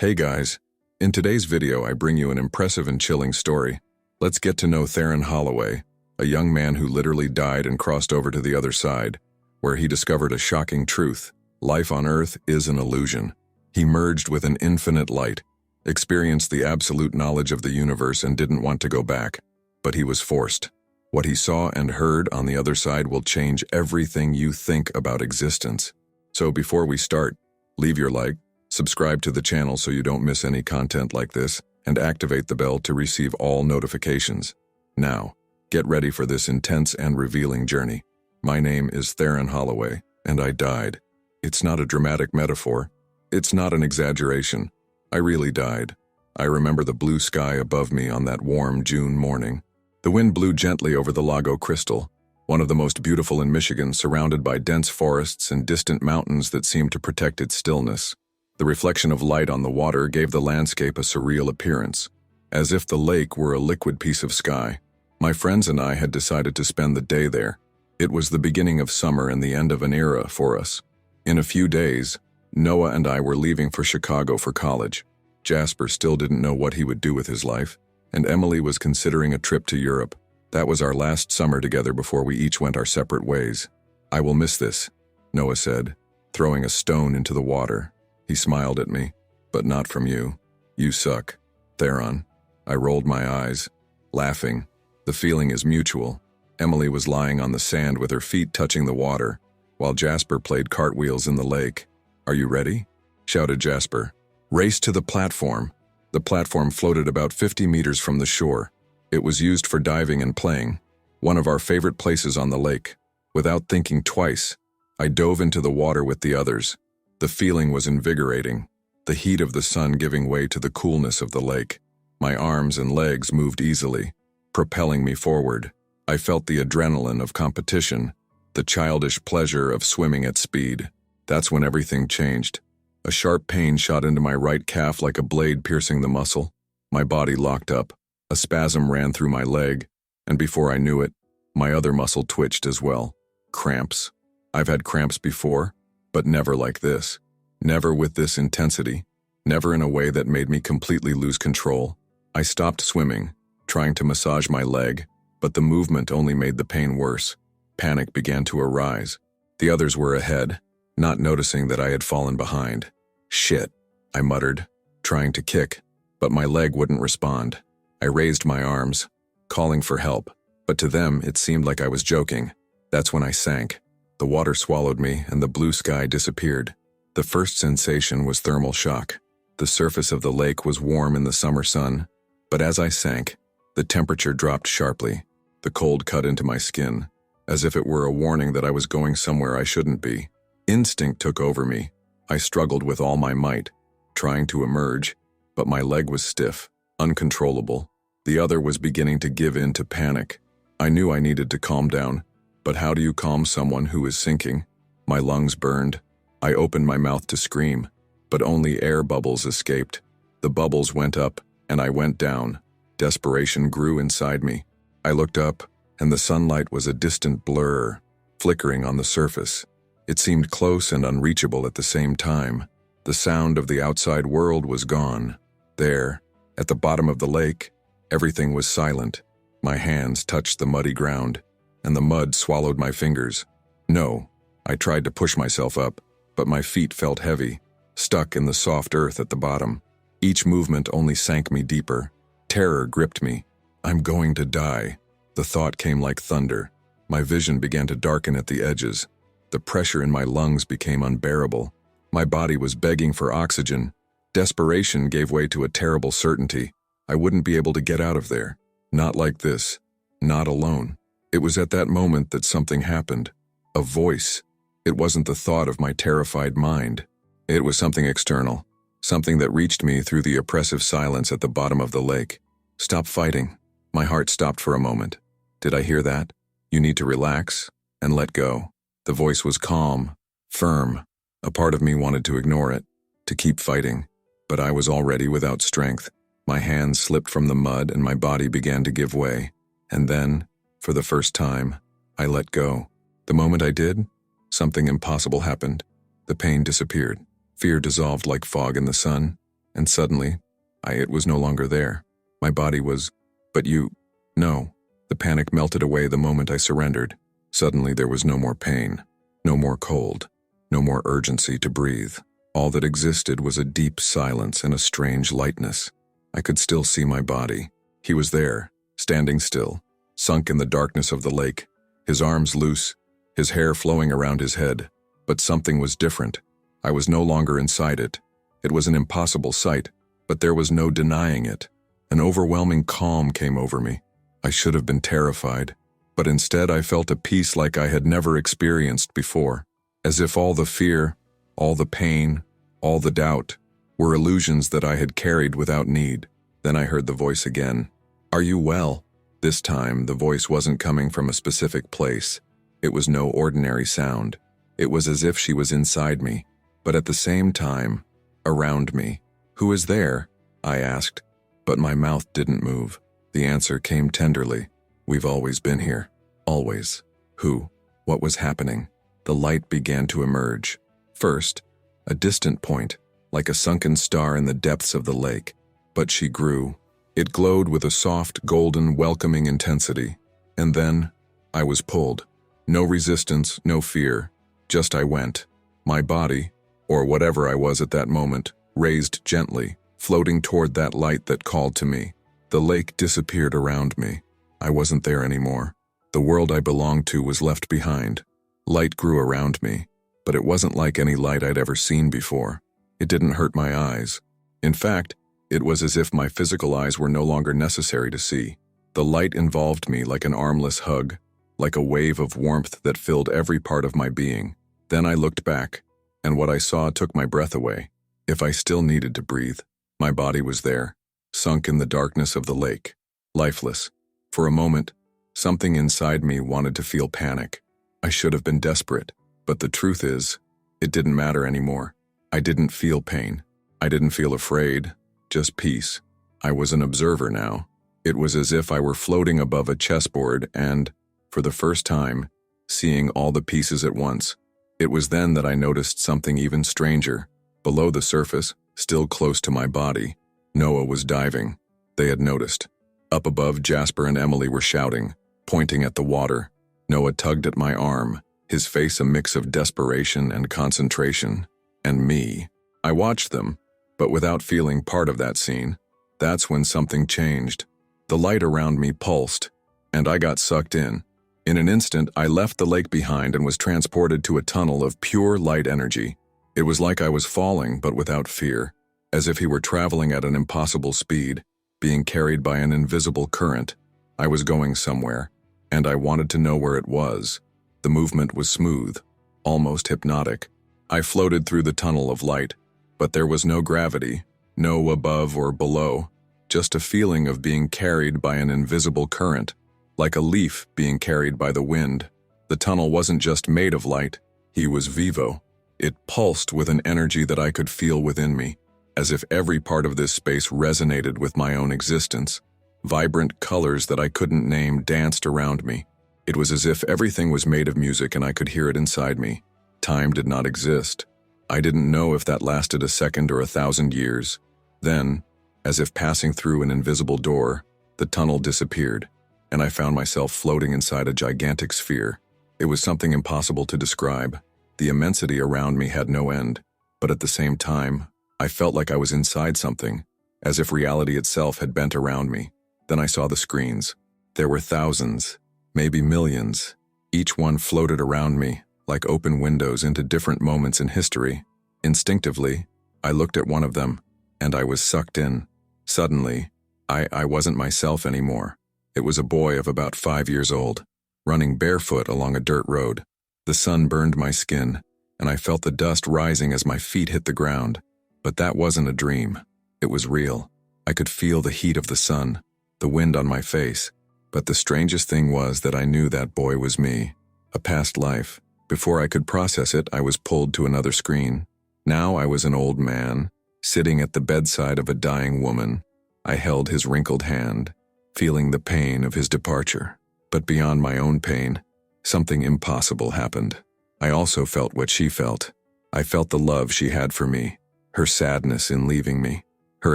Hey guys, in today's video I bring you an impressive and chilling story. Let's get to know Theron Holloway, a young man who literally died and crossed over to the other side, where he discovered a shocking truth: life on Earth is an illusion. He merged with an infinite light, experienced the absolute knowledge of the universe and didn't want to go back, but he was forced. What he saw and heard on the other side will change everything you think about existence. So before we start, leave your like, subscribe to the channel so you don't miss any content like this, and activate the bell to receive all notifications. Now, get ready for this intense and revealing journey. My name is Theron Holloway, and I died. It's not a dramatic metaphor. It's not an exaggeration. I really died. I remember the blue sky above me on that warm June morning. The wind blew gently over the Lago Crystal, one of the most beautiful in Michigan, surrounded by dense forests and distant mountains that seemed to protect its stillness. The reflection of light on the water gave the landscape a surreal appearance, as if the lake were a liquid piece of sky. My friends and I had decided to spend the day there. It was the beginning of summer and the end of an era for us. In a few days, Noah and I were leaving for Chicago for college. Jasper still didn't know what he would do with his life, and Emily was considering a trip to Europe. That was our last summer together before we each went our separate ways. "I will miss this," Noah said, throwing a stone into the water. He smiled at me. "But not from you. You suck, Theron." I rolled my eyes, laughing. The feeling is mutual. Emily was lying on the sand with her feet touching the water, while Jasper played cartwheels in the lake. "Are you ready?" shouted Jasper. "Race to the platform." The platform floated about 50 meters from the shore. It was used for diving and playing, one of our favorite places on the lake. Without thinking twice, I dove into the water with the others. The feeling was invigorating, the heat of the sun giving way to the coolness of the lake. My arms and legs moved easily, propelling me forward. I felt the adrenaline of competition, the childish pleasure of swimming at speed. That's when everything changed. A sharp pain shot into my right calf like a blade piercing the muscle. My body locked up. A spasm ran through my leg, and before I knew it, my other muscle twitched as well. Cramps. I've had cramps before, but never like this. Never with this intensity. Never in a way that made me completely lose control. I stopped swimming, trying to massage my leg, but the movement only made the pain worse. Panic began to arise. The others were ahead, not noticing that I had fallen behind. "Shit," I muttered, trying to kick, but my leg wouldn't respond. I raised my arms, calling for help, but to them it seemed like I was joking. That's when I sank. The water swallowed me and the blue sky disappeared. The first sensation was thermal shock. The surface of the lake was warm in the summer sun, but as I sank, the temperature dropped sharply. The cold cut into my skin, as if it were a warning that I was going somewhere I shouldn't be. Instinct took over me. I struggled with all my might, trying to emerge, but my leg was stiff, uncontrollable. The other was beginning to give in to panic. I knew I needed to calm down, but how do you calm someone who is sinking? My lungs burned. I opened my mouth to scream, but only air bubbles escaped. The bubbles went up, and I went down. Desperation grew inside me. I looked up, and the sunlight was a distant blur, flickering on the surface. It seemed close and unreachable at the same time. The sound of the outside world was gone. There, at the bottom of the lake, everything was silent. My hands touched the muddy ground, and the mud swallowed my fingers. No, I tried to push myself up, but my feet felt heavy, stuck in the soft earth at the bottom. Each movement only sank me deeper. Terror gripped me. I'm going to die. The thought came like thunder. My vision began to darken at the edges. The pressure in my lungs became unbearable. My body was begging for oxygen. Desperation gave way to a terrible certainty. I wouldn't be able to get out of there. Not like this. Not alone. It was at that moment that something happened. A voice. It wasn't the thought of my terrified mind. It was something external. Something that reached me through the oppressive silence at the bottom of the lake. "Stop fighting." My heart stopped for a moment. Did I hear that? "You need to relax and let go." The voice was calm, firm. A part of me wanted to ignore it, to keep fighting, but I was already without strength. My hands slipped from the mud and my body began to give way. And then, for the first time, I let go. The moment I did, something impossible happened. The pain disappeared. Fear dissolved like fog in the sun. and suddenly, it was no longer there. My body was, but you, no. The panic melted away the moment I surrendered. Suddenly there was no more pain, no more cold, no more urgency to breathe. All that existed was a deep silence and a strange lightness. I could still see my body. He was there, standing still, sunk in the darkness of the lake, his arms loose, his hair flowing around his head. But something was different. I was no longer inside it. It was an impossible sight, but there was no denying it. An overwhelming calm came over me. I should have been terrified, but instead I felt a peace like I had never experienced before, as if all the fear, all the pain, all the doubt were illusions that I had carried without need. Then I heard the voice again. "Are you well?" This time, the voice wasn't coming from a specific place. It was no ordinary sound. It was as if she was inside me, but at the same time, around me. "Who is there?" I asked, but my mouth didn't move. The answer came tenderly. "We've always been here. Always." Who? What was happening? The light began to emerge. First, a distant point, like a sunken star in the depths of the lake. But she grew. It glowed with a soft, golden, welcoming intensity. And then, I was pulled. No resistance, no fear. Just I went. My body, or whatever I was at that moment, raised gently, floating toward that light that called to me. The lake disappeared around me. I wasn't there anymore. The world I belonged to was left behind. Light grew around me, but it wasn't like any light I'd ever seen before. It didn't hurt my eyes. In fact, it was as if my physical eyes were no longer necessary to see. The light involved me like an armless hug, like a wave of warmth that filled every part of my being. Then I looked back, and what I saw took my breath away. If I still needed to breathe, my body was there, sunk in the darkness of the lake, lifeless. For a moment, something inside me wanted to feel panic. I should have been desperate, but the truth is, it didn't matter anymore. I didn't feel pain. I didn't feel afraid, just peace. I was an observer now. It was as if I were floating above a chessboard and, for the first time, seeing all the pieces at once. It was then that I noticed something even stranger. Below the surface, still close to my body, Noah was diving. They had noticed. Up above, Jasper and Emily were shouting, pointing at the water. Noah tugged at my arm, his face a mix of desperation and concentration. And me. I watched them, but without feeling part of that scene. That's when something changed. The light around me pulsed, and I got sucked in. In an instant, I left the lake behind and was transported to a tunnel of pure light energy. It was like I was falling, but without fear, as if he were traveling at an impossible speed, being carried by an invisible current. I was going somewhere, and I wanted to know where it was. The movement was smooth, almost hypnotic. I floated through the tunnel of light, but there was no gravity, no above or below, just a feeling of being carried by an invisible current, like a leaf being carried by the wind. The tunnel wasn't just made of light, he was vivo. It pulsed with an energy that I could feel within me, as if every part of this space resonated with my own existence. Vibrant colors that I couldn't name danced around me. It was as if everything was made of music and I could hear it inside me. Time did not exist. I didn't know if that lasted a second or 1,000 years. Then, as if passing through an invisible door, the tunnel disappeared, and I found myself floating inside a gigantic sphere. It was something impossible to describe. The immensity around me had no end, but at the same time, I felt like I was inside something, as if reality itself had bent around me. Then I saw the screens. There were thousands, maybe millions. Each one floated around me, like open windows into different moments in history. Instinctively, I looked at one of them, and I was sucked in. Suddenly, I wasn't myself anymore. It was a boy of about 5 years old, running barefoot along a dirt road. The sun burned my skin, and I felt the dust rising as my feet hit the ground. But that wasn't a dream. It was real. I could feel the heat of the sun, the wind on my face. But the strangest thing was that I knew that boy was me, a past life. Before I could process it, I was pulled to another screen. Now I was an old man, sitting at the bedside of a dying woman. I held his wrinkled hand, feeling the pain of his departure. But beyond my own pain, something impossible happened. I also felt what she felt. I felt the love she had for me, her sadness in leaving me. her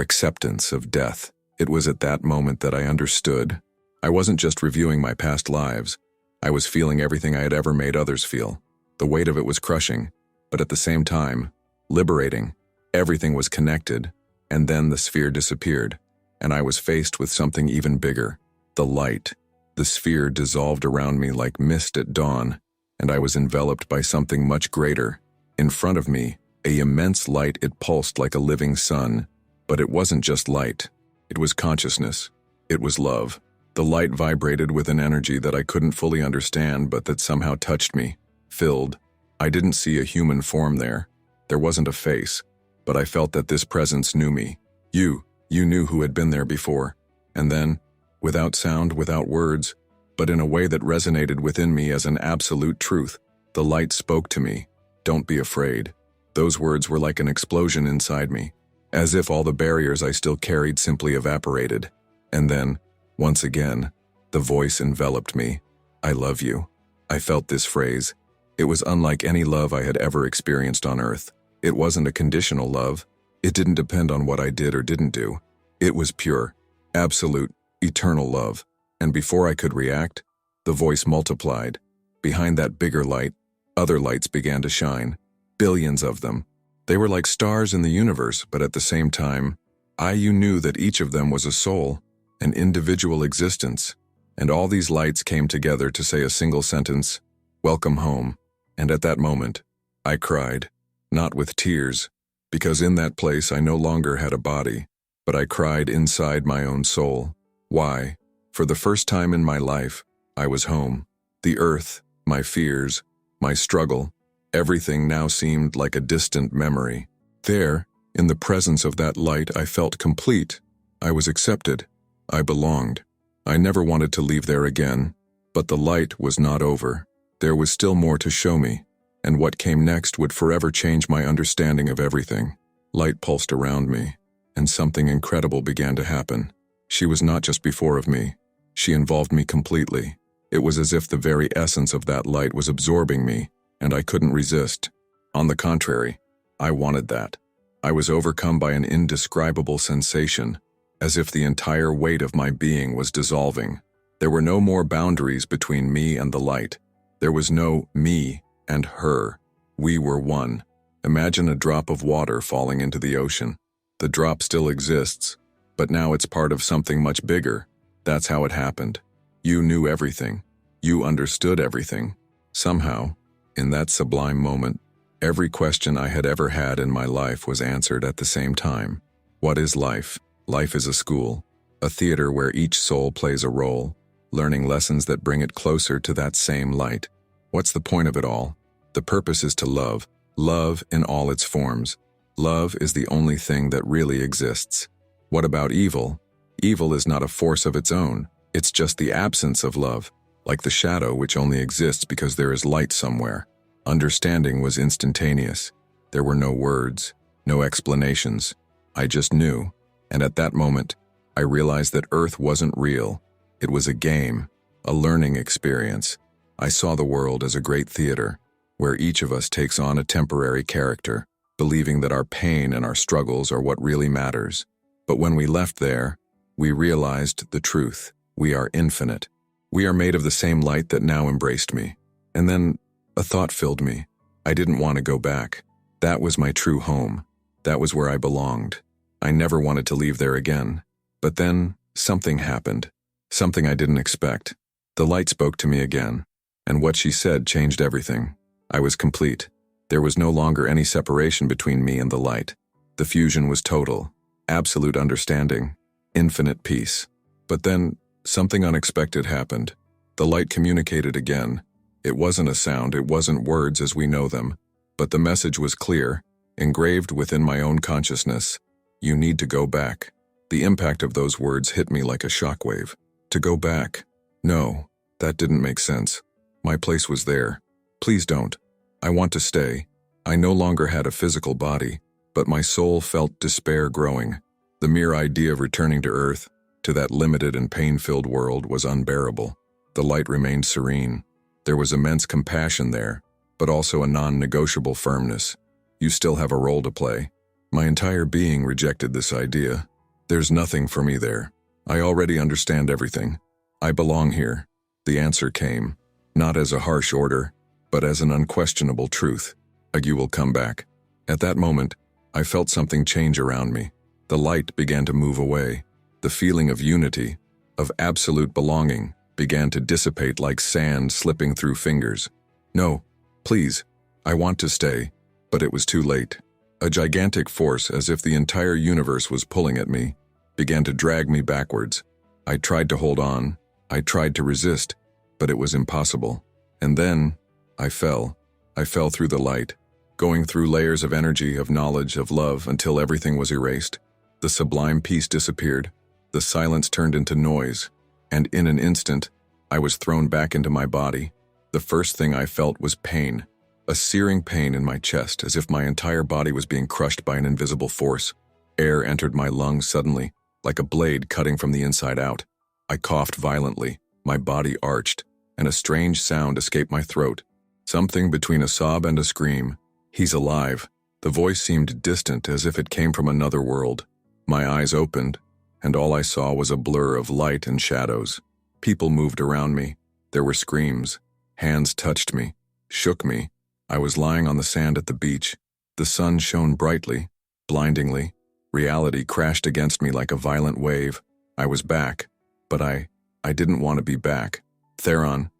acceptance of death. It was at that moment that I understood. I wasn't just reviewing my past lives. I was feeling everything I had ever made others feel. The weight of it was crushing, but at the same time, liberating. Everything was connected, and then the sphere disappeared, and I was faced with something even bigger. The light. The sphere dissolved around me like mist at dawn, and I was enveloped by something much greater. In front of me, an immense light, it pulsed like a living sun. But it wasn't just light. It was consciousness. It was love. The light vibrated with an energy that I couldn't fully understand, but that somehow touched me, filled. I didn't see a human form there. There wasn't a face, but I felt that this presence knew me. You knew who had been there before. And then, without sound, without words, but in a way that resonated within me as an absolute truth, the light spoke to me. Don't be afraid. Those words were like an explosion inside me, as if all the barriers I still carried simply evaporated. And then, once again, the voice enveloped me. I love you. I felt this phrase. It was unlike any love I had ever experienced on earth. It wasn't a conditional love. It didn't depend on what I did or didn't do. It was pure, absolute, eternal love. And before I could react, the voice multiplied. Behind that bigger light, other lights began to shine. Billions of them. They were like stars in the universe, but at the same time, you knew that each of them was a soul, an individual existence. And all these lights came together to say a single sentence, "Welcome home." And at that moment, I cried. Not with tears, because in that place I no longer had a body, but I cried inside my own soul. Why? For the first time in my life, I was home. The earth, my fears, my struggle, everything now seemed like a distant memory. There, in the presence of that light, I felt complete. I was accepted. I belonged. I never wanted to leave there again. But the light was not over. There was still more to show me, and what came next would forever change my understanding of everything. Light pulsed around me, and something incredible began to happen. She was not just before of me. She involved me completely. It was as if the very essence of that light was absorbing me, and I couldn't resist. On the contrary, I wanted that. I was overcome by an indescribable sensation, as if the entire weight of my being was dissolving. There were no more boundaries between me and the light. There was no me and her. We were one. Imagine a drop of water falling into the ocean. The drop still exists, but now it's part of something much bigger. That's how it happened. You knew everything. You understood everything. Somehow, in that sublime moment, every question I had ever had in my life was answered at the same time. What is life? Life is a school, a theater where each soul plays a role, learning lessons that bring it closer to that same light. What's the point of it all? The purpose is to love. Love in all its forms. Love is the only thing that really exists. What about evil? Evil is not a force of its own. It's just the absence of love, like the shadow which only exists because there is light somewhere. Understanding was instantaneous. There were no words, no explanations. I just knew, and at that moment, I realized that Earth wasn't real. It was a game, a learning experience. I saw the world as a great theater, where each of us takes on a temporary character, believing that our pain and our struggles are what really matters. But when we left there, we realized the truth. We are infinite. We are made of the same light that now embraced me. And then a thought filled me. I didn't want to go back. That was my true home. That was where I belonged. I never wanted to leave there again. But then something happened. Something I didn't expect. The light spoke to me again, and what she said changed everything. I was complete. There was no longer any separation between me and the light. The fusion was total, absolute understanding, infinite peace. But then something unexpected happened. The light communicated again. It wasn't a sound, it wasn't words as we know them, but the message was clear, engraved within my own consciousness. You need to go back. The impact of those words hit me like a shockwave. To go back? No, that didn't make sense. My place was there. Please don't. I want to stay. I no longer had a physical body, but my soul felt despair growing. The mere idea of returning to Earth, to that limited and pain-filled world, was unbearable. The light remained serene. There was immense compassion there, but also a non-negotiable firmness. You still have a role to play. My entire being rejected this idea. There's nothing for me there. I already understand everything. I belong here. The answer came, not as a harsh order, but as an unquestionable truth. You will come back. At that moment, I felt something change around me. The light began to move away. The feeling of unity, of absolute belonging, began to dissipate like sand slipping through fingers. No, please, I want to stay, but it was too late. A gigantic force, as if the entire universe was pulling at me, began to drag me backwards. I tried to hold on. I tried to resist, but it was impossible. And then, I fell. I fell through the light, going through layers of energy, of knowledge, of love, until everything was erased. The sublime peace disappeared. The silence turned into noise, and in an instant, I was thrown back into my body. The first thing I felt was pain, a searing pain in my chest, as if my entire body was being crushed by an invisible force. Air entered my lungs suddenly, like a blade cutting from the inside out. I coughed violently, my body arched, and a strange sound escaped my throat. Something between a sob and a scream. He's alive. The voice seemed distant, as if it came from another world. My eyes opened, and all I saw was a blur of light and shadows. People moved around me. There were screams. Hands touched me, shook me. I was lying on the sand at the beach. The sun shone brightly, blindingly. Reality crashed against me like a violent wave. I was back, but I didn't want to be back. Theron,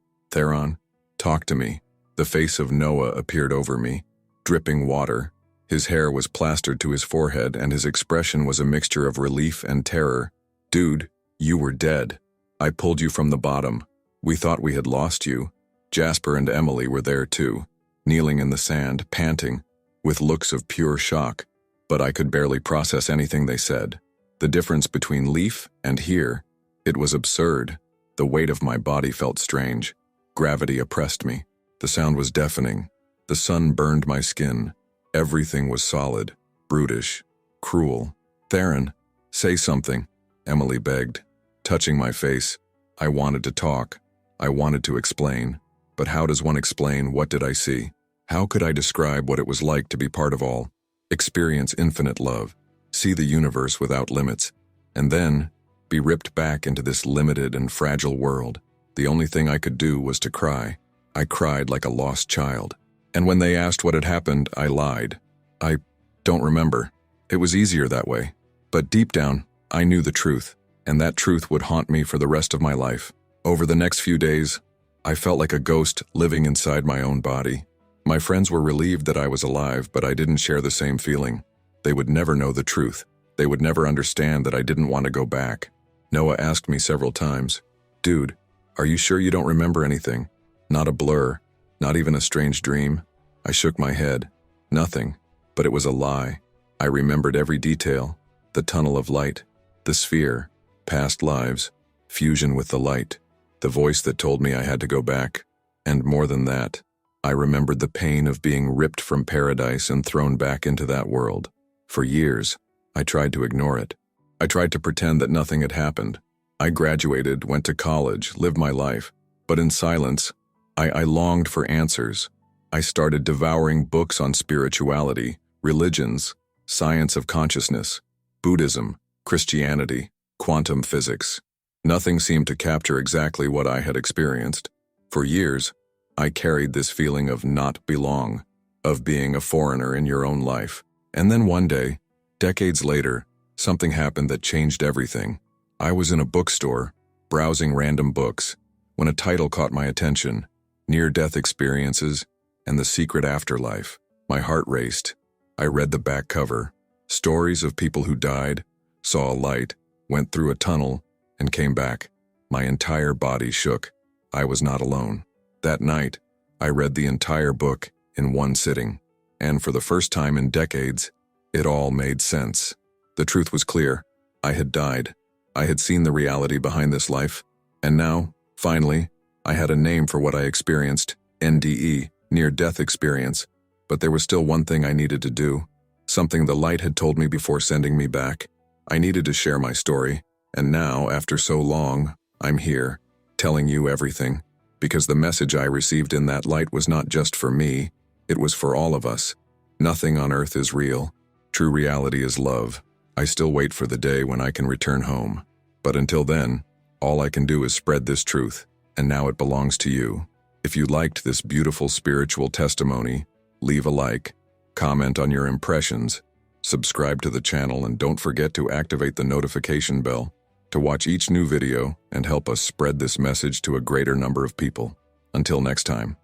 talk to me. The face of Noah appeared over me, dripping water. His hair was plastered to his forehead, and his expression was a mixture of relief and terror. Dude, you were dead. I pulled you from the bottom. We thought we had lost you. Jasper and Emily were there too, kneeling in the sand, panting, with looks of pure shock. But I could barely process anything they said. The difference between Leaf and here, it was absurd. The weight of my body felt strange. Gravity oppressed me. The sound was deafening. The sun burned my skin. Everything was solid, brutish, cruel. Theron, say something, Emily begged, touching my face. I wanted to talk. I wanted to explain. But how does one explain what did I see? How could I describe what it was like to be part of all? Experience infinite love, see the universe without limits, and then be ripped back into this limited and fragile world. The only thing I could do was to cry. I cried like a lost child. And when they asked what had happened, I lied. I don't remember. It was easier that way. But deep down, I knew the truth, and that truth would haunt me for the rest of my life. Over the next few days, I felt like a ghost living inside my own body. My friends were relieved that I was alive, but I didn't share the same feeling. They would never know the truth. They would never understand that I didn't want to go back. Noah asked me several times, "Dude, are you sure you don't remember anything? Not a blur, not even a strange dream?" I shook my head. Nothing, but it was a lie. I remembered every detail. The tunnel of light, the sphere, past lives, fusion with the light, the voice that told me I had to go back. And more than that, I remembered the pain of being ripped from paradise and thrown back into that world. For years, I tried to ignore it. I tried to pretend that nothing had happened. I graduated, went to college, lived my life. But in silence, I longed for answers. I started devouring books on spirituality, religions, science of consciousness, Buddhism, Christianity, quantum physics. Nothing seemed to capture exactly what I had experienced. For years, I carried this feeling of not belong, of being a foreigner in your own life. And then one day, decades later, something happened that changed everything. I was in a bookstore, browsing random books, when a title caught my attention, Near-Death Experiences and the Secret Afterlife. My heart raced. I read the back cover, stories of people who died, saw a light, went through a tunnel, and came back. My entire body shook. I was not alone. That night, I read the entire book in one sitting, and for the first time in decades, it all made sense. The truth was clear. I had died. I had seen the reality behind this life, and now, finally, I had a name for what I experienced, NDE, near-death experience. But there was still one thing I needed to do, something the light had told me before sending me back. I needed to share my story, and now, after so long, I'm here, telling you everything. Because the message I received in that light was not just for me, it was for all of us. Nothing on earth is real. True reality is love. I still wait for the day when I can return home. But until then, all I can do is spread this truth, and now it belongs to you. If you liked this beautiful spiritual testimony, leave a like, comment on your impressions, subscribe to the channel, and don't forget to activate the notification bell to watch each new video and help us spread this message to a greater number of people. Until next time.